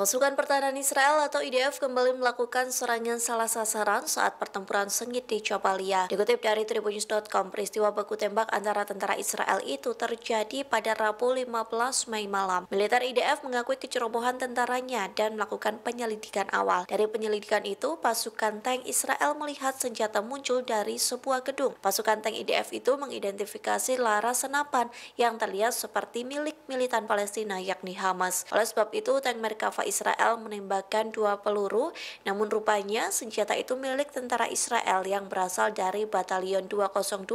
Pasukan pertahanan Israel atau IDF kembali melakukan serangan salah sasaran saat pertempuran sengit di Jabalia. Dikutip dari Tribunnews.com, peristiwa baku tembak antara tentara Israel itu terjadi pada Rabu 15 Mei malam. Militer IDF mengakui kecerobohan tentaranya dan melakukan penyelidikan awal. Dari penyelidikan itu, pasukan tank Israel melihat senjata muncul dari sebuah gedung. Pasukan tank IDF itu mengidentifikasi laras senapan yang terlihat seperti milik militan Palestina yakni Hamas. Oleh sebab itu, tank Merkava Israel menembakkan 2 peluru, namun rupanya senjata itu milik tentara Israel yang berasal dari Batalion 202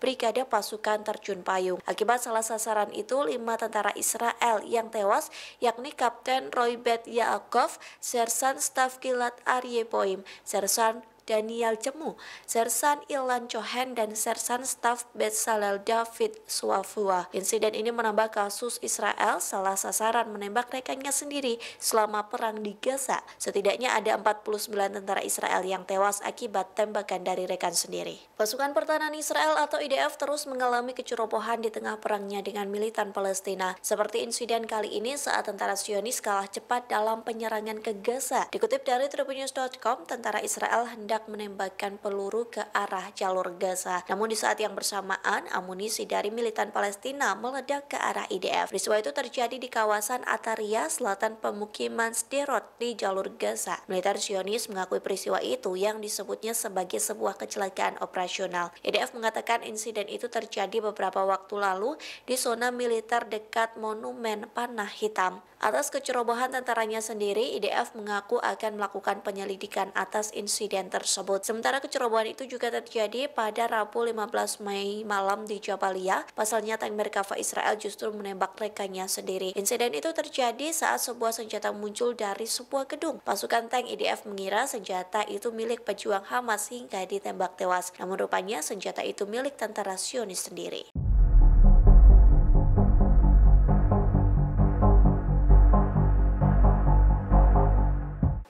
Brigade Pasukan Terjun Payung. Akibat salah sasaran itu, 5 tentara Israel yang tewas, yakni Kapten Roy Bet Yaakov, Sersan Staf Gilad Aryeh Boim, Sersan Daniel Cemu, Sersan Ilan Cohen, dan Sersan Staf Bezalel David Suafua. Insiden ini menambah kasus Israel salah sasaran menembak rekannya sendiri selama perang di Gaza. Setidaknya ada 49 tentara Israel yang tewas akibat tembakan dari rekan sendiri. Pasukan pertahanan Israel atau IDF terus mengalami kecerobohan di tengah perangnya dengan militan Palestina. Seperti insiden kali ini saat tentara Zionis kalah cepat dalam penyerangan ke Gaza. Dikutip dari Tribunnews.com, tentara Israel hendak menembakkan peluru ke arah jalur Gaza. Namun di saat yang bersamaan, amunisi dari militan Palestina meledak ke arah IDF. Peristiwa itu terjadi di kawasan Ataria, selatan pemukiman Sderot di jalur Gaza. Militer Zionis mengakui peristiwa itu yang disebutnya sebagai sebuah kecelakaan operasional. IDF mengatakan insiden itu terjadi beberapa waktu lalu di zona militer dekat Monumen Panah Hitam. Atas kecerobohan tentaranya sendiri, IDF mengaku akan melakukan penyelidikan atas insiden tersebut. Sementara kecerobohan itu juga terjadi pada Rabu 15 Mei malam di Jabalia. Pasalnya tank Merkava Israel justru menembak rekannya sendiri. Insiden itu terjadi saat sebuah senjata muncul dari sebuah gedung. Pasukan tank IDF mengira senjata itu milik pejuang Hamas hingga ditembak tewas. Namun rupanya senjata itu milik tentara Zionis sendiri.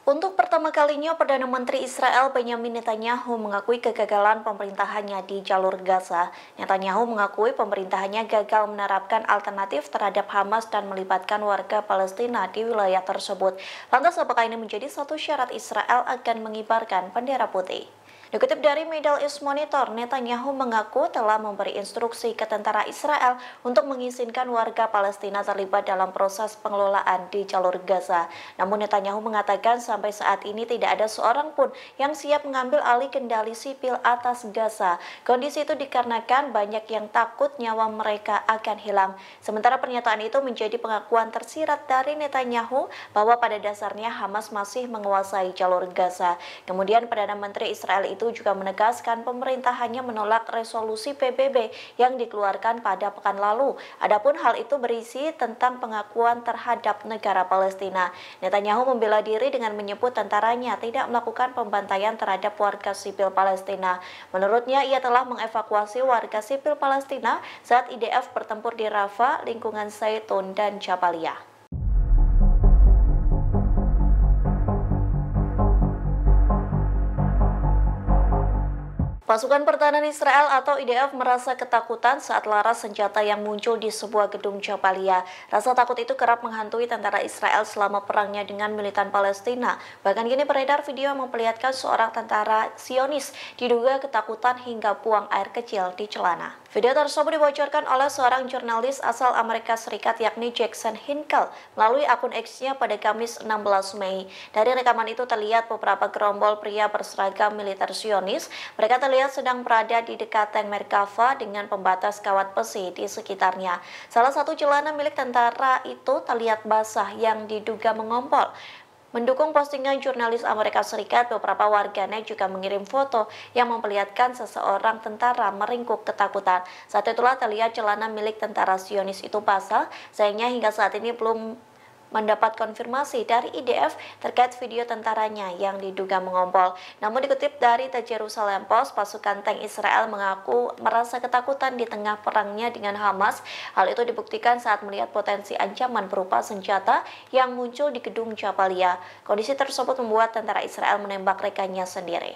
Untuk pertama kalinya, Perdana Menteri Israel Benjamin Netanyahu mengakui kegagalan pemerintahannya di jalur Gaza. Netanyahu mengakui pemerintahannya gagal menerapkan alternatif terhadap Hamas dan melibatkan warga Palestina di wilayah tersebut. Lantas apakah ini menjadi satu syarat Israel akan mengibarkan bendera putih? Dikutip dari Middle East Monitor, Netanyahu mengaku telah memberi instruksi ke tentara Israel untuk mengizinkan warga Palestina terlibat dalam proses pengelolaan di jalur Gaza. Namun Netanyahu mengatakan sampai saat ini tidak ada seorang pun yang siap mengambil alih kendali sipil atas Gaza. Kondisi itu dikarenakan banyak yang takut nyawa mereka akan hilang. Sementara pernyataan itu menjadi pengakuan tersirat dari Netanyahu bahwa pada dasarnya Hamas masih menguasai jalur Gaza. Kemudian Perdana Menteri Israel itu juga menegaskan pemerintahannya menolak resolusi PBB yang dikeluarkan pada pekan lalu. Adapun hal itu berisi tentang pengakuan terhadap negara Palestina. Netanyahu membela diri dengan menyebut tentaranya tidak melakukan pembantaian terhadap warga sipil Palestina. Menurutnya, ia telah mengevakuasi warga sipil Palestina saat IDF bertempur di Rafah, lingkungan Zaitun, dan Jabalia. Pasukan Pertahanan Israel atau IDF merasa ketakutan saat laras senjata yang muncul di sebuah gedung Jabalia. Rasa takut itu kerap menghantui tentara Israel selama perangnya dengan militan Palestina. Bahkan kini beredar video yang memperlihatkan seorang tentara Zionis diduga ketakutan hingga buang air kecil di celana. Video tersebut dibocorkan oleh seorang jurnalis asal Amerika Serikat yakni Jackson Hinkle melalui akun X-nya pada Kamis 16 Mei. Dari rekaman itu terlihat beberapa gerombol pria berseragam militer Zionis. Mereka terlihat sedang berada di dekat tank Merkava dengan pembatas kawat besi di sekitarnya. Salah satu celana milik tentara itu terlihat basah yang diduga mengompol. Mendukung postingan jurnalis Amerika Serikat, beberapa warganet juga mengirim foto yang memperlihatkan seseorang tentara meringkuk ketakutan. Saat itulah terlihat celana milik tentara Zionis itu basah, sayangnya hingga saat ini belum mendapat konfirmasi dari IDF terkait video tentaranya yang diduga mengompol. Namun dikutip dari The Jerusalem Post, pasukan tank Israel mengaku merasa ketakutan di tengah perangnya dengan Hamas. Hal itu dibuktikan saat melihat potensi ancaman berupa senjata yang muncul di gedung Jabalia. Kondisi tersebut membuat tentara Israel menembak rekannya sendiri.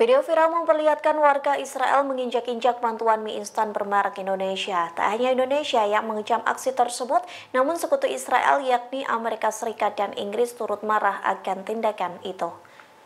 Video viral memperlihatkan warga Israel menginjak-injak bantuan mie instan bermerek Indonesia. Tak hanya Indonesia yang mengecam aksi tersebut, namun sekutu Israel yakni Amerika Serikat dan Inggris turut marah akan tindakan itu.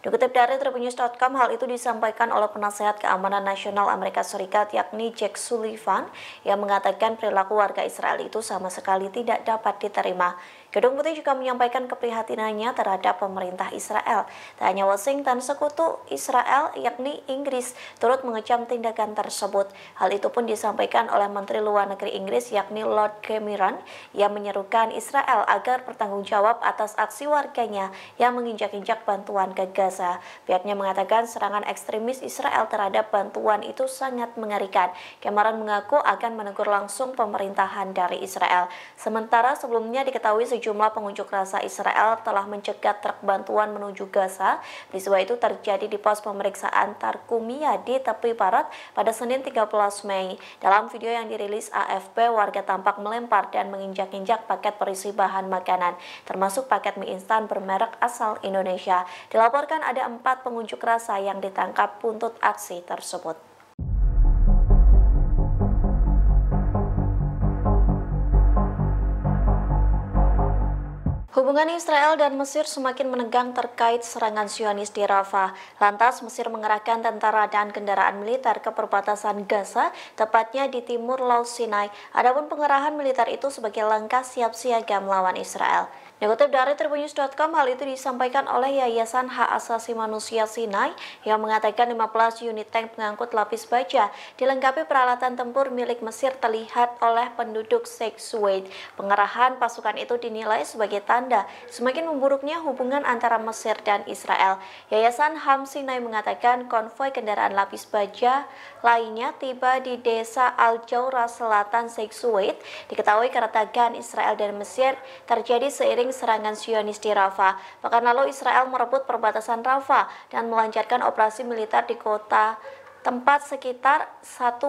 Dikutip dari Tribunnews.com, hal itu disampaikan oleh penasehat keamanan nasional Amerika Serikat yakni Jack Sullivan yang mengatakan perilaku warga Israel itu sama sekali tidak dapat diterima. Gedung Putih juga menyampaikan keprihatinannya terhadap pemerintah Israel. Tak hanya Washington, sekutu Israel yakni Inggris turut mengecam tindakan tersebut. Hal itu pun disampaikan oleh Menteri Luar Negeri Inggris yakni Lord Cameron yang menyerukan Israel agar bertanggung jawab atas aksi warganya yang menginjak-injak bantuan ke Gaza. Pihaknya mengatakan serangan ekstremis Israel terhadap bantuan itu sangat mengerikan. Cameron mengaku akan menegur langsung pemerintahan dari Israel. Sementara sebelumnya diketahui sejumlah pengunjuk rasa Israel telah mencegat truk bantuan menuju Gaza. Peristiwa itu terjadi di pos pemeriksaan Tarkumia di tepi barat pada Senin 13 Mei. Dalam video yang dirilis AFP, warga tampak melempar dan menginjak-injak paket berisi bahan makanan, termasuk paket mie instan bermerek asal Indonesia. Dilaporkan ada 4 pengunjuk rasa yang ditangkap buntut aksi tersebut. Hubungan Israel dan Mesir semakin menegang terkait serangan Zionis di Rafah. Lantas Mesir mengerahkan tentara dan kendaraan militer ke perbatasan Gaza, tepatnya di timur Laut Sinai. Adapun pengerahan militer itu sebagai langkah siap siaga melawan Israel. Dikutip dari Tribunnews.com, hal itu disampaikan oleh Yayasan Hak Asasi Manusia Sinai yang mengatakan 15 unit tank pengangkut lapis baja dilengkapi peralatan tempur milik Mesir terlihat oleh penduduk Sheikh Suwaid. Pengerahan pasukan itu dinilai sebagai tanda semakin memburuknya hubungan antara Mesir dan Israel. Yayasan HAM Sinai mengatakan konvoi kendaraan lapis baja lainnya tiba di desa Al-Jawra Selatan Sheikh Suwaid. Diketahui keretakan Israel dan Mesir terjadi seiring serangan Zionis di Rafah. Pekan lalu Israel merebut perbatasan Rafah dan melancarkan operasi militer di kota tempat sekitar 1,5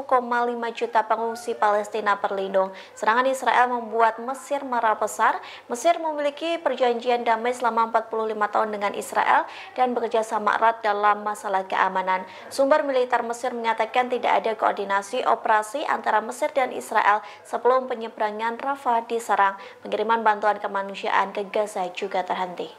juta pengungsi Palestina berlindung. Serangan Israel membuat Mesir marah besar. Mesir memiliki perjanjian damai selama 45 tahun dengan Israel dan bekerja sama erat dalam masalah keamanan. Sumber militer Mesir mengatakan tidak ada koordinasi operasi antara Mesir dan Israel sebelum penyeberangan Rafah diserang. Pengiriman bantuan kemanusiaan ke Gaza juga terhenti.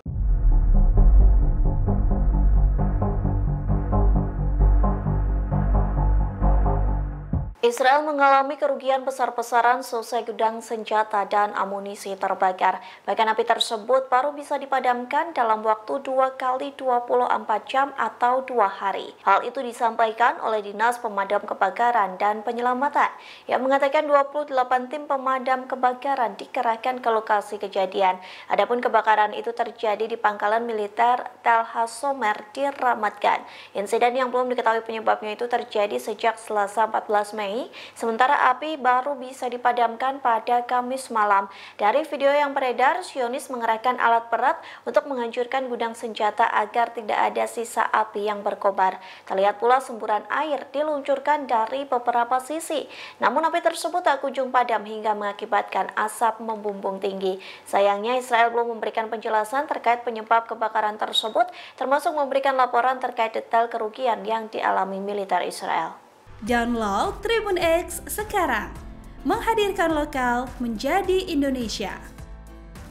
Israel mengalami kerugian besar-besaran selesai gudang senjata dan amunisi terbakar. Bahkan api tersebut baru bisa dipadamkan dalam waktu 2 kali 24 jam atau 2 hari. Hal itu disampaikan oleh Dinas Pemadam Kebakaran dan Penyelamatan yang mengatakan 28 tim pemadam kebakaran dikerahkan ke lokasi kejadian. Adapun kebakaran itu terjadi di pangkalan militer Tel Hassomer di Ramat Gan. Insiden yang belum diketahui penyebabnya itu terjadi sejak Selasa 14 Mei ini, sementara api baru bisa dipadamkan pada Kamis malam. Dari video yang beredar, Zionis mengerahkan alat berat untuk menghancurkan gudang senjata agar tidak ada sisa api yang berkobar. Terlihat pula semburan air diluncurkan dari beberapa sisi, namun api tersebut tak kunjung padam hingga mengakibatkan asap membumbung tinggi. Sayangnya Israel belum memberikan penjelasan terkait penyebab kebakaran tersebut, termasuk memberikan laporan terkait detail kerugian yang dialami militer Israel. Download Tribun X sekarang, menghadirkan lokal menjadi Indonesia.